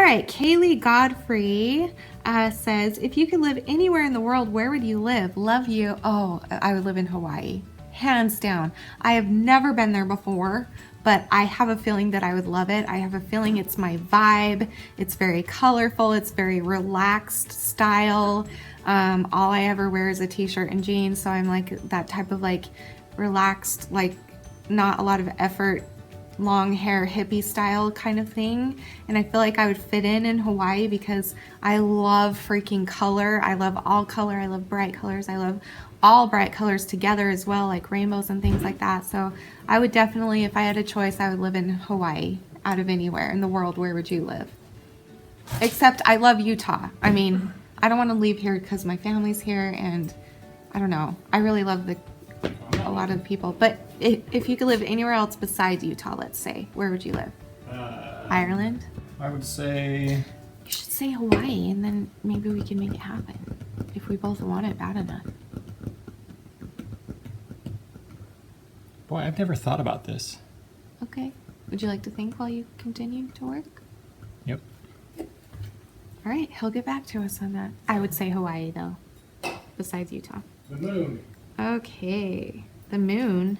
right, Kaylee Godfrey says, if you could live anywhere in the world, where would you live? Love you. Oh, I would live in Hawaii. Hands down. I have never been there before, but I have a feeling that I would love it. I have a feeling it's my vibe. It's very colorful. It's very relaxed style. All I ever wear is a t-shirt and jeans, so I'm like that type of like relaxed, like not a lot of effort, long hair hippie style kind of thing. And I feel like I would fit in Hawaii because I love freaking color. I love all color. I love bright colors. I love all bright colors together as well, like rainbows and things like that. So I would definitely, if I had a choice, I would live in Hawaii out of anywhere in the world. Where would you live? Except I love Utah. I mean, I don't want to leave here because my family's here, and I don't know. I really love a lot of the people. But if you could live anywhere else besides Utah, let's say, where would you live? Ireland? I would say... You should say Hawaii, and then maybe we can make it happen. If we both want it bad enough. Boy, I've never thought about this. Okay. Would you like to think while you continue to work? Yep. All right, he'll get back to us on that. I would say Hawaii, though, besides Utah. The moon. Okay, the moon.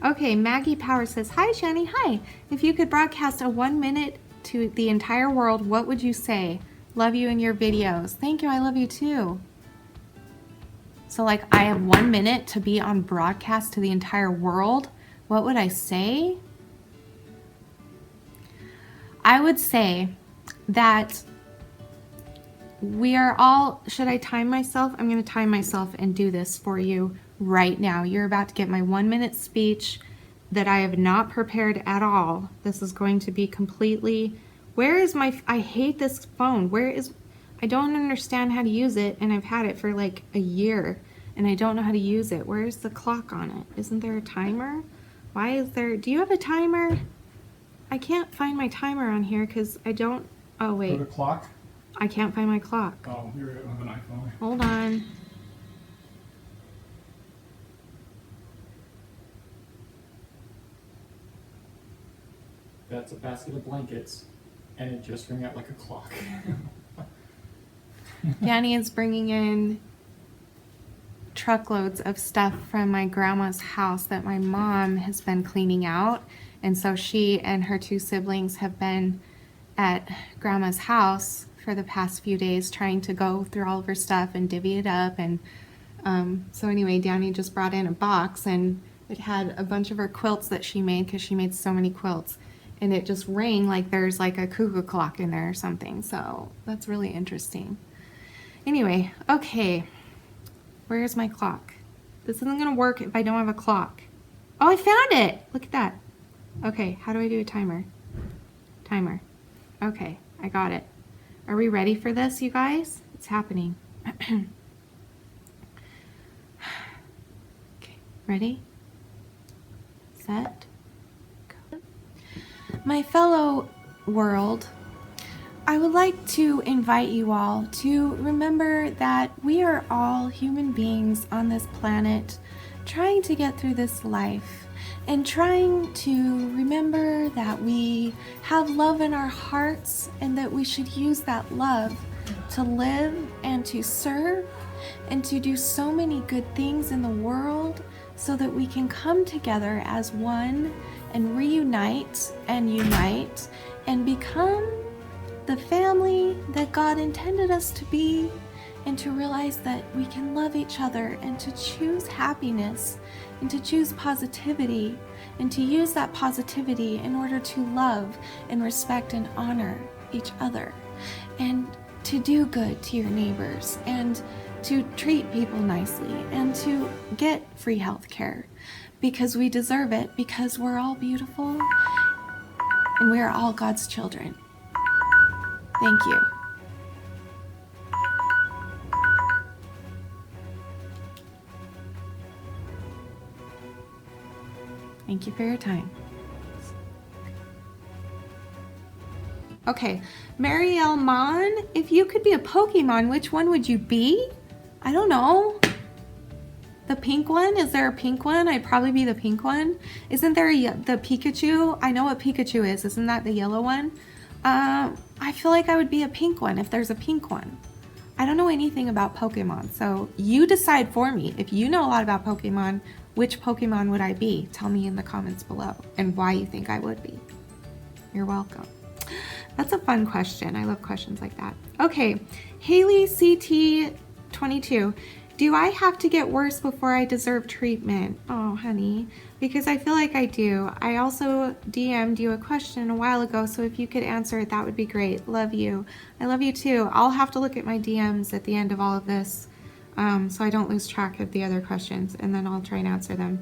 Okay, Maggie Power says, hi, Shanny, hi. If you could broadcast a 1 minute to the entire world, what would you say? Love you in your videos. Thank you, I love you too. So like I have 1 minute to be on broadcast to the entire world. What would I say? I would say that we are all, should I time myself? I'm going to time myself and do this for you right now. You're about to get my 1 minute speech that I have not prepared at all. This is going to be completely, where is my, I hate this phone. Where is, I don't understand how to use it, and I've had it for like a year and I don't know how to use it. Where's the clock on it? Isn't there a timer? Why is there, do you have a timer? I can't find my timer on here because I don't, oh wait. Go to clock. I can't find my clock. Oh, you're on an iPhone. Hold on. That's a basket of blankets, and it just rang out like a clock. Danny is bringing in truckloads of stuff from my grandma's house that my mom has been cleaning out. And so she and her two siblings have been at grandma's house for the past few days trying to go through all of her stuff and divvy it up. And so anyway, Danny just brought in a box, and it had a bunch of her quilts that she made because she made so many quilts. And it just rang like there's like a cuckoo clock in there or something. So that's really interesting. Anyway, okay. Where's my clock? This isn't gonna work if I don't have a clock. Oh, I found it! Look at that. Okay, how do I do a timer? Timer. Okay, I got it. Are we ready for this, you guys? It's happening. Okay, ready? Set. Go. My fellow world, I would like to invite you all to remember that we are all human beings on this planet trying to get through this life and trying to remember that we have love in our hearts and that we should use that love to live and to serve and to do so many good things in the world so that we can come together as one and reunite and unite and become the family that God intended us to be, and to realize that we can love each other and to choose happiness and to choose positivity and to use that positivity in order to love and respect and honor each other and to do good to your neighbors and to treat people nicely and to get free health care because we deserve it, because we're all beautiful and we are all God's children. Thank you. Thank you for your time. Okay, Marielle Mon, if you could be a Pokemon, which one would you be? I don't know. The The pink one? Is there a pink one? I'd probably be the pink one. Isn't there the Pikachu? I know what Pikachu is. Isn't that the yellow one? I feel like I would be a pink one if there's a pink one. I don't know anything about Pokemon, so you decide for me. If you know a lot about Pokemon, which Pokemon would I be? Tell me in the comments below and why you think I would be. You're welcome. That's a fun question. I love questions like that. Okay, Haley CT22. Do I have to get worse before I deserve treatment? Oh, honey, because I feel like I do. I also DM'd you a question a while ago, so if you could answer it, that would be great. Love you. I love you too. I'll have to look at my DMs at the end of all of this, so I don't lose track of the other questions, and then I'll try and answer them.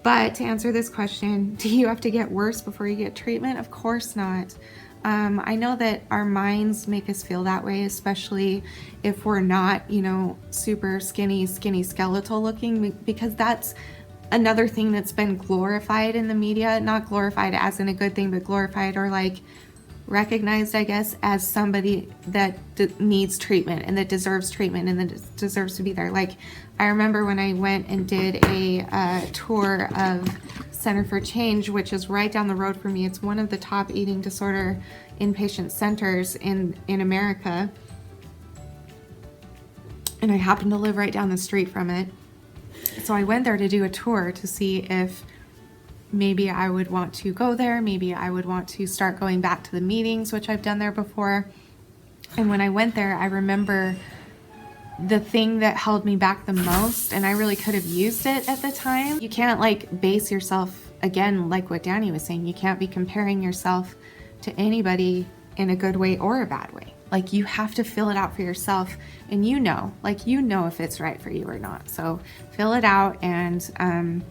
But to answer this question, do you have to get worse before you get treatment? Of course not. I know that our minds make us feel that way, especially if we're not, you know, super skinny skeletal looking, because that's another thing that's been glorified in the media. Not glorified as in a good thing, but glorified or like recognized, I guess, as somebody that needs treatment and that deserves treatment and that deserves to be there. Like, I remember when I went and did a tour of Center for Change, which is right down the road from me. It's one of the top eating disorder inpatient centers in America. And I happen to live right down the street from it. So I went there to do a tour to see if maybe I would want to go there. Maybe I would want to start going back to the meetings, which I've done there before. And when I went there, I remember the thing that held me back the most, and I really could have used it at the time. You can't like base yourself, again, like what Danny was saying, you can't be comparing yourself to anybody in a good way or a bad way. Like, you have to fill it out for yourself, and you know if it's right for you or not. So fill it out, and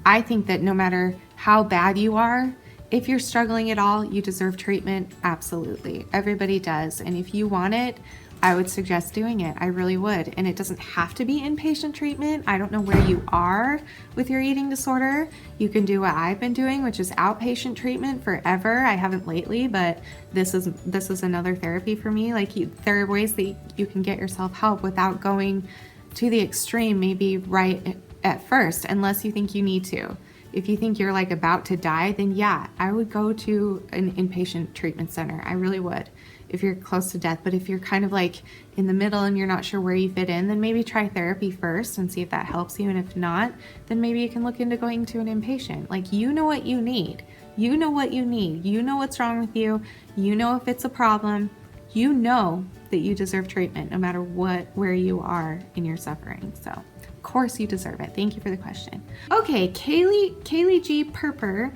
I think that no matter how bad you are, if you're struggling at all, you deserve treatment. Absolutely. Everybody does. And if you want it, I would suggest doing it. I really would. And it doesn't have to be inpatient treatment. I don't know where you are with your eating disorder. You can do what I've been doing, which is outpatient treatment forever. I haven't lately, but this is another therapy for me. Like, there are ways that you can get yourself help without going to the extreme, maybe right at first, unless you think you need to. If you think you're like about to die, then yeah, I would go to an inpatient treatment center. I really would, if you're close to death. But if you're kind of like in the middle and you're not sure where you fit in, then maybe try therapy first and see if that helps you. And if not, then maybe you can look into going to an inpatient. Like, you know what you need. You know what you need. You know what's wrong with you. You know if it's a problem. You know that you deserve treatment no matter where you are in your suffering. So of course you deserve it. Thank you for the question. Okay, Kaylee G. Purper,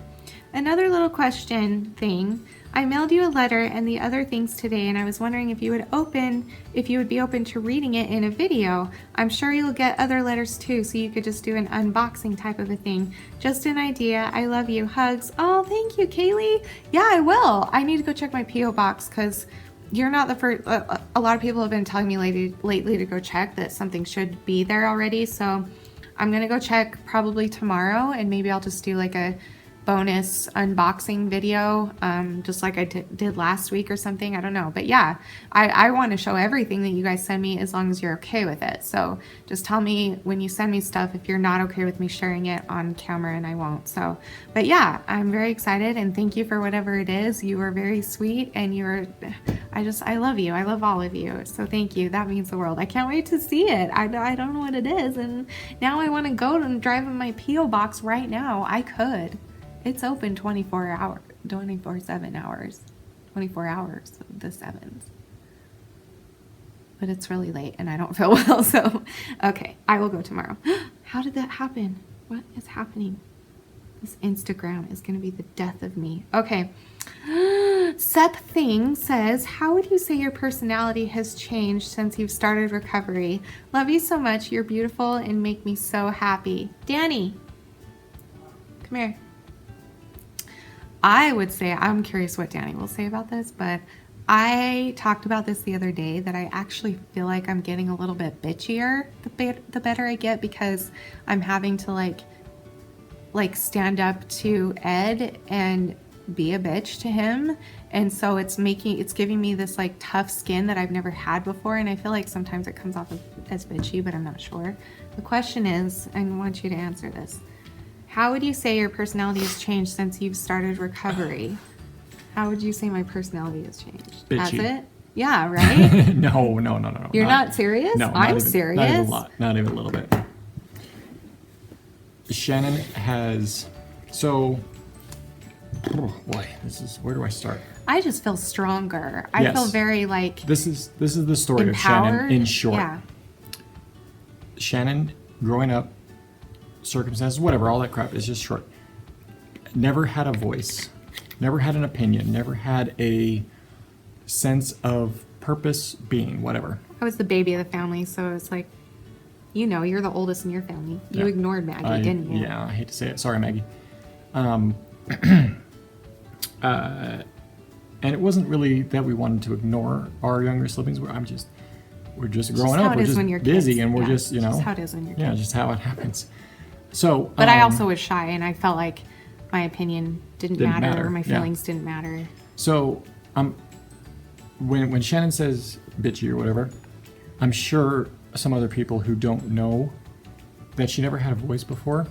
another little question thing. I mailed you a letter and the other things today, and I was wondering if you would be open to reading it in a video. I'm sure you'll get other letters too, so you could just do an unboxing type of a thing. Just an idea. I love you. Hugs. Oh, thank you, Kaylee. Yeah, I will. I need to go check my P.O. box because you're not the first. A lot of people have been telling me lately to go check that something should be there already. So I'm going to go check probably tomorrow, and maybe I'll just do like a bonus unboxing video, just like I did last week or something. I don't know. But yeah, I want to show everything that you guys send me as long as you're okay with it. So just tell me when you send me stuff if you're not okay with me sharing it on camera, and I won't. So, but yeah, I'm very excited, and thank you for whatever it is. You were very sweet, and I love you. I love all of you. So thank you. That means the world. I can't wait to see it. I don't know what it is, and now I want to go and drive in my P.O. box right now. I could. It's open 24 hours, 24/7 hours, 24 hours, the 7s. But it's really late and I don't feel well, so okay, I will go tomorrow. How did that happen? What is happening? This Instagram is going to be the death of me. Okay. Seth Thing says, how would you say your personality has changed since you've started recovery? Love you so much. You're beautiful and make me so happy. Danny, come here. I would say, I'm curious what Danny will say about this, but I talked about this the other day, that I actually feel like I'm getting a little bit bitchier the better I get, because I'm having to like stand up to Ed and be a bitch to him. And so it's giving me this like tough skin that I've never had before. And I feel like sometimes it comes off as bitchy, but I'm not sure. The question is, I want you to answer this. How would you say your personality has changed since you've started recovery? How would you say my personality has changed? Bitchy. Has it? Yeah, right? No. You're not serious? No, I'm even, serious. Not even a lot. Not even a little bit. Shannon has... So... Oh boy, where do I start? I just feel stronger. I Yes. feel very like This is the story empowered. of Shannon in short. Yeah. Shannon, growing up, circumstances, whatever, all that crap is just short. Never had a voice, never had an opinion, never had a sense of purpose, being, whatever. I was the baby of the family, so it's like, you're the oldest in your family. You Yeah. ignored Maggie, didn't you? Yeah, I hate to say it. Sorry, Maggie. And it wasn't really that we wanted to ignore our younger siblings. We're just growing up. We're just busy, and we're just, just how it is when you're yeah, kids. just how it happens. So, But I also was shy, and I felt like my opinion didn't Didn't matter, matter, or my yeah. feelings didn't matter. So, when Shannon says bitchy or whatever, I'm sure some other people who don't know that she never had a voice before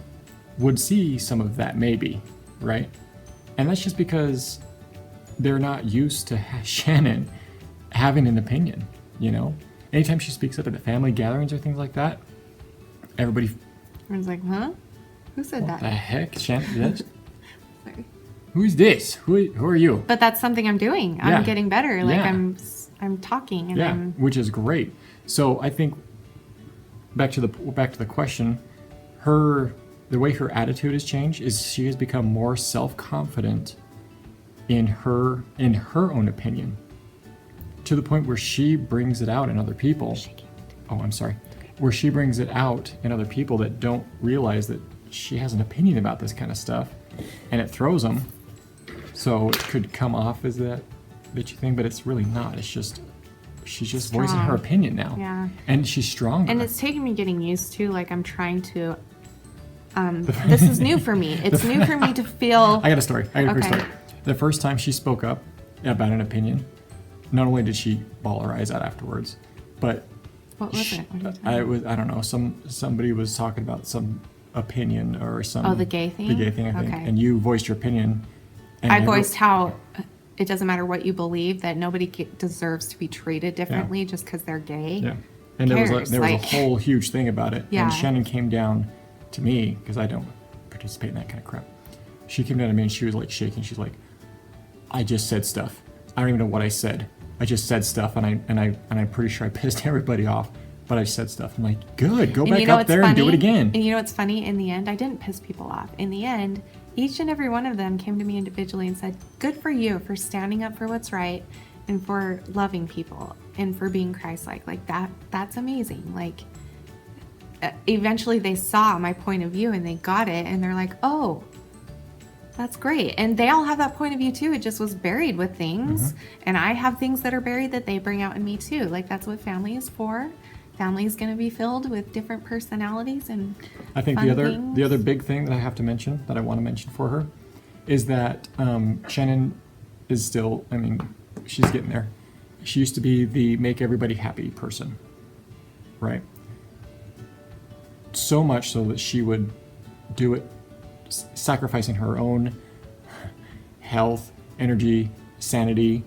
would see some of that, maybe, right? And that's just because they're not used to Shannon having an opinion, Anytime she speaks up at the family gatherings or things like that, everybody, Everyone's like, huh? Who said what that? the heck, Shannon? Sorry. Who's this? Who are you? But that's something I'm doing. Yeah. I'm getting better. Like Yeah. I'm talking, and Yeah, which is great. So I think back to the question, the way her attitude has changed is she has become more self-confident in her own opinion, to the point where she brings it out in other people. Oh, I'm sorry. Where she brings it out in other people that don't realize that she has an opinion about this kind of stuff, and it throws them. So it could come off as that bitchy thing, but it's really not. It's just she's just voicing her opinion now. Yeah. And she's stronger. And it's taking me getting used to, like, I'm trying to this is new for me. It's new for me to feel I got a story. I got a quick Okay. story. The first time she spoke up about an opinion, not only did she bawl her eyes out afterwards, but what was it? What are you talking about? I don't know, somebody was talking about some opinion or some Oh, the gay thing? The gay thing, I think. Okay. And you voiced your opinion. And I voiced how it doesn't matter what you believe, that nobody deserves to be treated differently just because they're gay. Yeah. And there was cares? a Like- whole huge thing about it. Yeah. And Shannon came down to me, because I don't participate in that kind of crap. She came down to me and she was like shaking. She's like, I just said stuff. I don't even know what I said. I just said stuff, and I'm pretty sure I pissed everybody off, but I said stuff. I'm like, good, go And back you know up what's there and do it funny? again. And you know what's funny? In the end, I didn't piss people off. In the end, each and every one of them came to me individually and said, good for you for standing up for what's right and for loving people and for being Christ-like. Like that's amazing. Like eventually they saw my point of view and they got it, and they're like, oh, that's great. And they all have that point of view too. It just was buried with things. And I have things that are buried that they bring out in me too. Like that's what family is for. Family is going to be filled with different personalities and I think fun the things. other big thing that I have to mention, that I want to mention for her, is that Shannon is still, she's getting there. She used to be the make everybody happy person, right? So much so that she would do it sacrificing her own health, energy, sanity,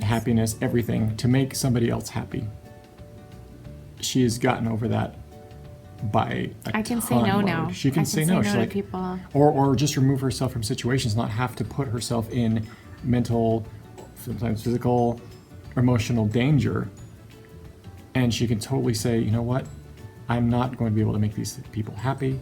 happiness, everything to make somebody else happy. She has gotten over that by a I can say ton no more. now. She can say no. She's to like, people. or just remove herself from situations, not have to put herself in mental, sometimes physical, emotional danger. And she can totally say, you know what? I'm not going to be able to make these people happy.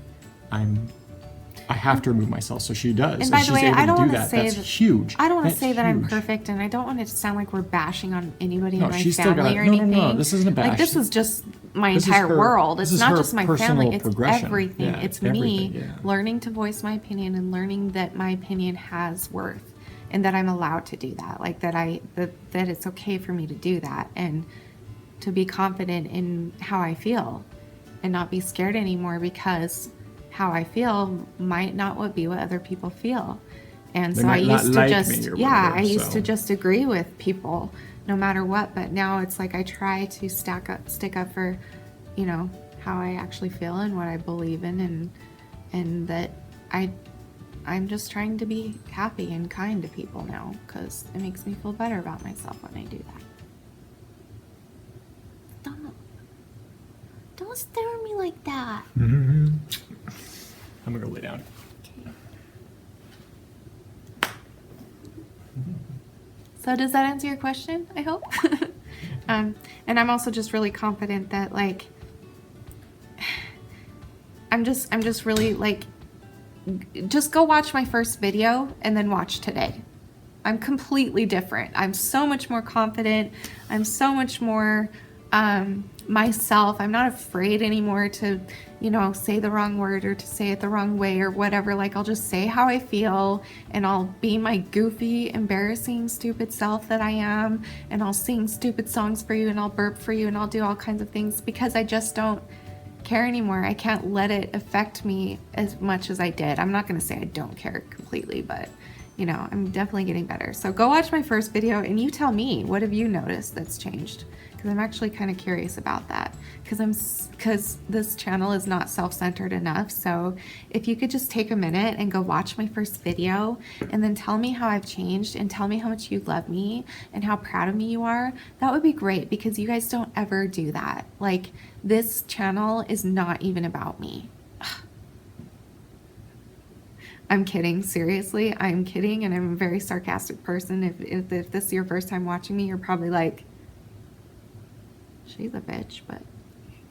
I have to remove myself. So she does. And by she's the way, able I don't to do want to that. say That's that huge. I don't want to That's say that I'm huge. perfect, and I don't want it to sound like we're bashing on anybody No, in my she's still family got- or no, no, anything. no, this isn't a bash. Like this is just my This is entire her- world. this It's is not her just my personal family. It's progression. everything. Yeah, it's it's me everything, yeah. learning to voice my opinion and learning that my opinion has worth, and that I'm allowed to do that. Like that that it's okay for me to do that, and to be confident in how I feel, and not be scared anymore because how I feel might not be what other people feel. And They so I might not used to like just, me or yeah, whatever, I used so. to just agree with people no matter what. But now it's like I try to stick up for, you know, how I actually feel and what I believe in, and that I'm just trying to be happy and kind to people now because it makes me feel better about myself when I do that. Don't stare at me like that. I'm gonna go lay down. Okay. So does that answer your question? I hope. And I'm also just really confident that like I'm just really like, just go watch my first video and then watch today. I'm completely different. I'm so much more confident. I'm so much more myself. I'm not afraid anymore to, you know, say the wrong word or to say it the wrong way or whatever. Like, I'll just say how I feel and I'll be my goofy, embarrassing, stupid self that I am. And I'll sing stupid songs for you and I'll burp for you and I'll do all kinds of things because I just don't care anymore. I can't let it affect me as much as I did. I'm not going to say I don't care completely, but you know, I'm definitely getting better. So go watch my first video and you tell me, what have you noticed that's changed? Because I'm actually kind of curious about that because this channel is not self-centered enough. So if you could just take a minute and go watch my first video and then tell me how I've changed and tell me how much you love me and how proud of me you are, that would be great because you guys don't ever do that. Like, this channel is not even about me. I'm kidding. Seriously, I'm kidding, and I'm a very sarcastic person. If this is your first time watching me, you're probably like, she's a bitch, but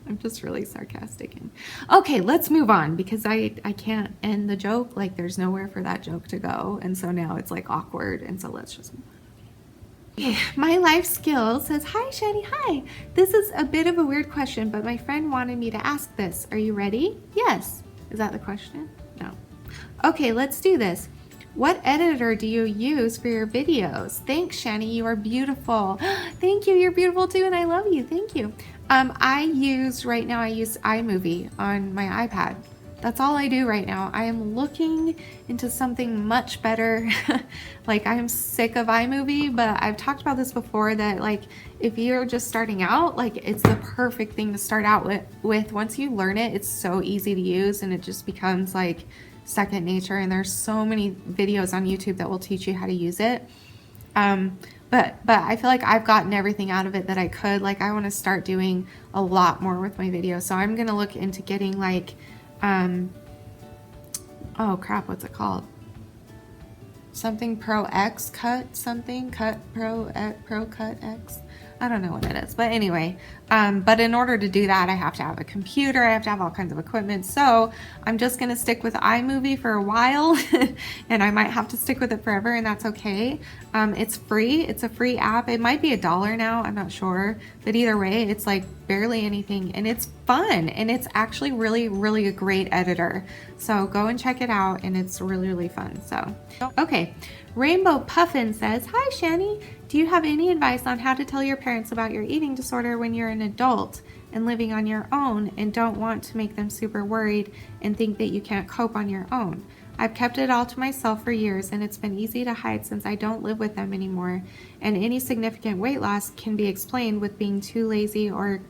I'm just really sarcastic. And okay, let's move on because I can't end the joke. Like, there's nowhere for that joke to go, and so now it's like awkward, and so let's just move on. Okay, my life skill says, hi, Shanny, hi. This is a bit of a weird question, but my friend wanted me to ask this. Are you ready? Yes. Is that the question? No. Okay, let's do this. What editor do you use for your videos? Thanks, Shanny. You are beautiful. Thank you. You're beautiful too, and I love you. Thank you. Right now I use iMovie on my iPad. That's all I do right now. I am looking into something much better. Like, I'm sick of iMovie, but I've talked about this before that like if you're just starting out, like it's the perfect thing to start out with. Once you learn it, it's so easy to use and it just becomes like second nature, and there's so many videos on YouTube that will teach you how to use it. But I feel like I've gotten everything out of it that I could. Like, I want to start doing a lot more with my videos. So I'm going to look into getting like, oh crap, what's it called? Something Pro X Cut, something Cut Pro Cut X. I don't know what it is, but anyway, but in order to do that, I have to have a computer, I have to have all kinds of equipment, so I'm just gonna stick with iMovie for a while, and I might have to stick with it forever, and that's okay. It's free, it's a free app. It might be $1 now, I'm not sure, but either way, it's like barely anything, and it's fun, and it's actually really, really a great editor, so go and check it out, and it's really, really fun. So, okay. Rainbow Puffin says, hi, Shanny. Do you have any advice on how to tell your parents about your eating disorder when you're an adult and living on your own and don't want to make them super worried and think that you can't cope on your own? I've kept it all to myself for years and it's been easy to hide since I don't live with them anymore, and any significant weight loss can be explained with being too lazy or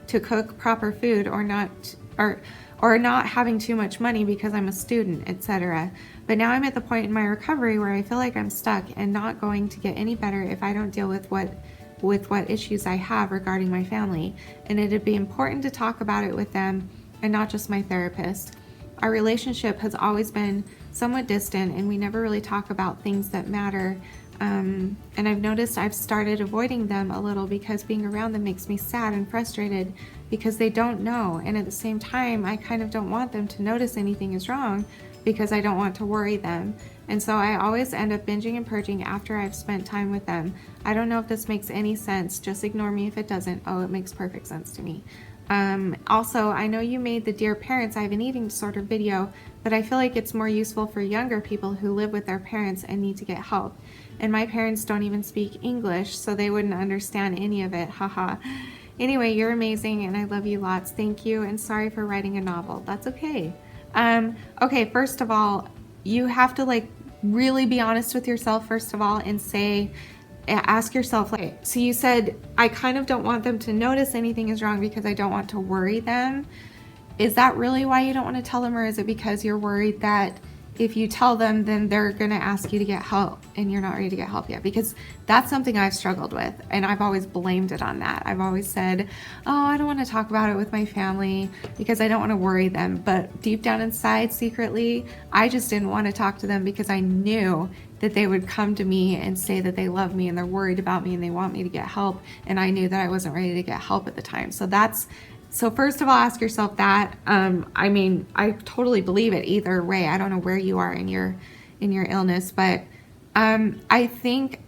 to cook proper food or not having too much money because I'm a student, etc. But now I'm at the point in my recovery where I feel like I'm stuck and not going to get any better if I don't deal with what issues I have regarding my family, and it'd be important to talk about it with them and not just my therapist. Our relationship has always been somewhat distant and we never really talk about things that matter. And I've noticed I've started avoiding them a little because being around them makes me sad and frustrated because they don't know. And at the same time, I kind of don't want them to notice anything is wrong because I don't want to worry them. And so I always end up binging and purging after I've spent time with them. I don't know if this makes any sense. Just ignore me if it doesn't. Oh, it makes perfect sense to me. Also, I know you made the Dear Parents I Have an Eating Disorder video, but I feel like it's more useful for younger people who live with their parents and need to get help. And my parents don't even speak English, so they wouldn't understand any of it. Haha. Anyway, you're amazing and I love you lots. Thank you, and sorry for writing a novel. That's okay. Okay, first of all, you have to like really be honest with yourself, first of all, and ask yourself, like, so you said, I kind of don't want them to notice anything is wrong because I don't want to worry them. Is that really why you don't want to tell them, or is it because you're worried that if you tell them, then they're going to ask you to get help and you're not ready to get help yet? Because that's something I've struggled with, and I've always blamed it on that. I've always said, oh, I don't want to talk about it with my family because I don't want to worry them. But deep down inside, secretly, I just didn't want to talk to them because I knew that they would come to me and say that they love me and they're worried about me and they want me to get help. And I knew that I wasn't ready to get help at the time. So first of all, ask yourself that. I mean, I totally believe it either way. I don't know where you are in your illness, but I think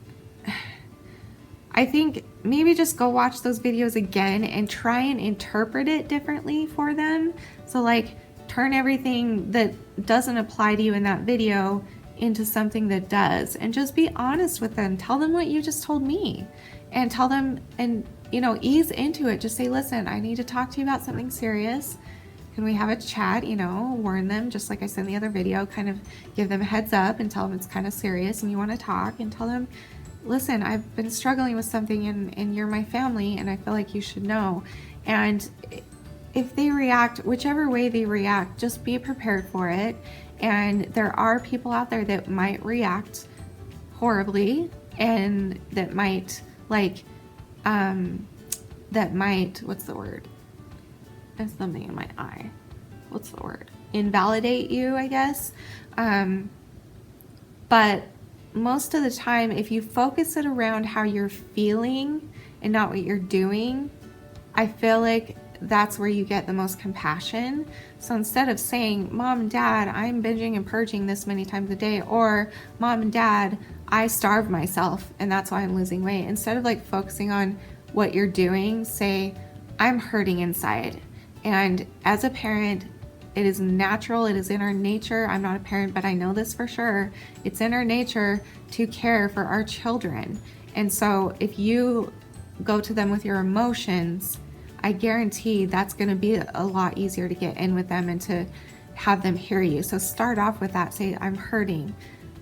maybe just go watch those videos again and try and interpret it differently for them. So like, turn everything that doesn't apply to you in that video into something that does, and just be honest with them. Tell them what you just told me, and tell them, and ease into it. Just say, listen, I need to talk to you about something serious. Can we have a chat? Warn them, just like I said in the other video, kind of give them a heads up and tell them it's kind of serious and you want to talk, and tell them, listen, I've been struggling with something and you're my family and I feel like you should know. And if they react, whichever way they react, just be prepared for it. And there are people out there that might react horribly and that might what's the word? There's something in my eye. What's the word? Invalidate you, I guess. But most of the time, if you focus it around how you're feeling and not what you're doing, I feel like that's where you get the most compassion. So instead of saying, Mom and Dad, I'm binging and purging this many times a day, or Mom and Dad, I starve myself and that's why I'm losing weight, instead of like focusing on what you're doing, say, I'm hurting inside. And as a parent, it is natural, it is in our nature. I'm not a parent, but I know this for sure. It's in our nature to care for our children. And so if you go to them with your emotions, I guarantee that's going to be a lot easier to get in with them and to have them hear you. So start off with that. Say, I'm hurting.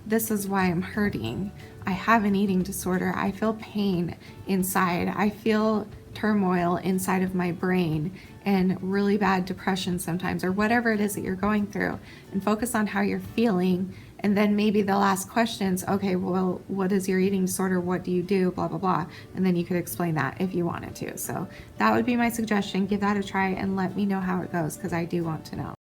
This is why I'm hurting. I have an eating disorder. I feel pain inside. I feel turmoil inside of my brain and really bad depression sometimes, or whatever it is that you're going through, and focus on how you're feeling. And then maybe they'll ask questions. Okay, well, what is your eating disorder? What do you do? Blah, blah, blah. And then you could explain that if you wanted to. So that would be my suggestion. Give that a try and let me know how it goes, because I do want to know.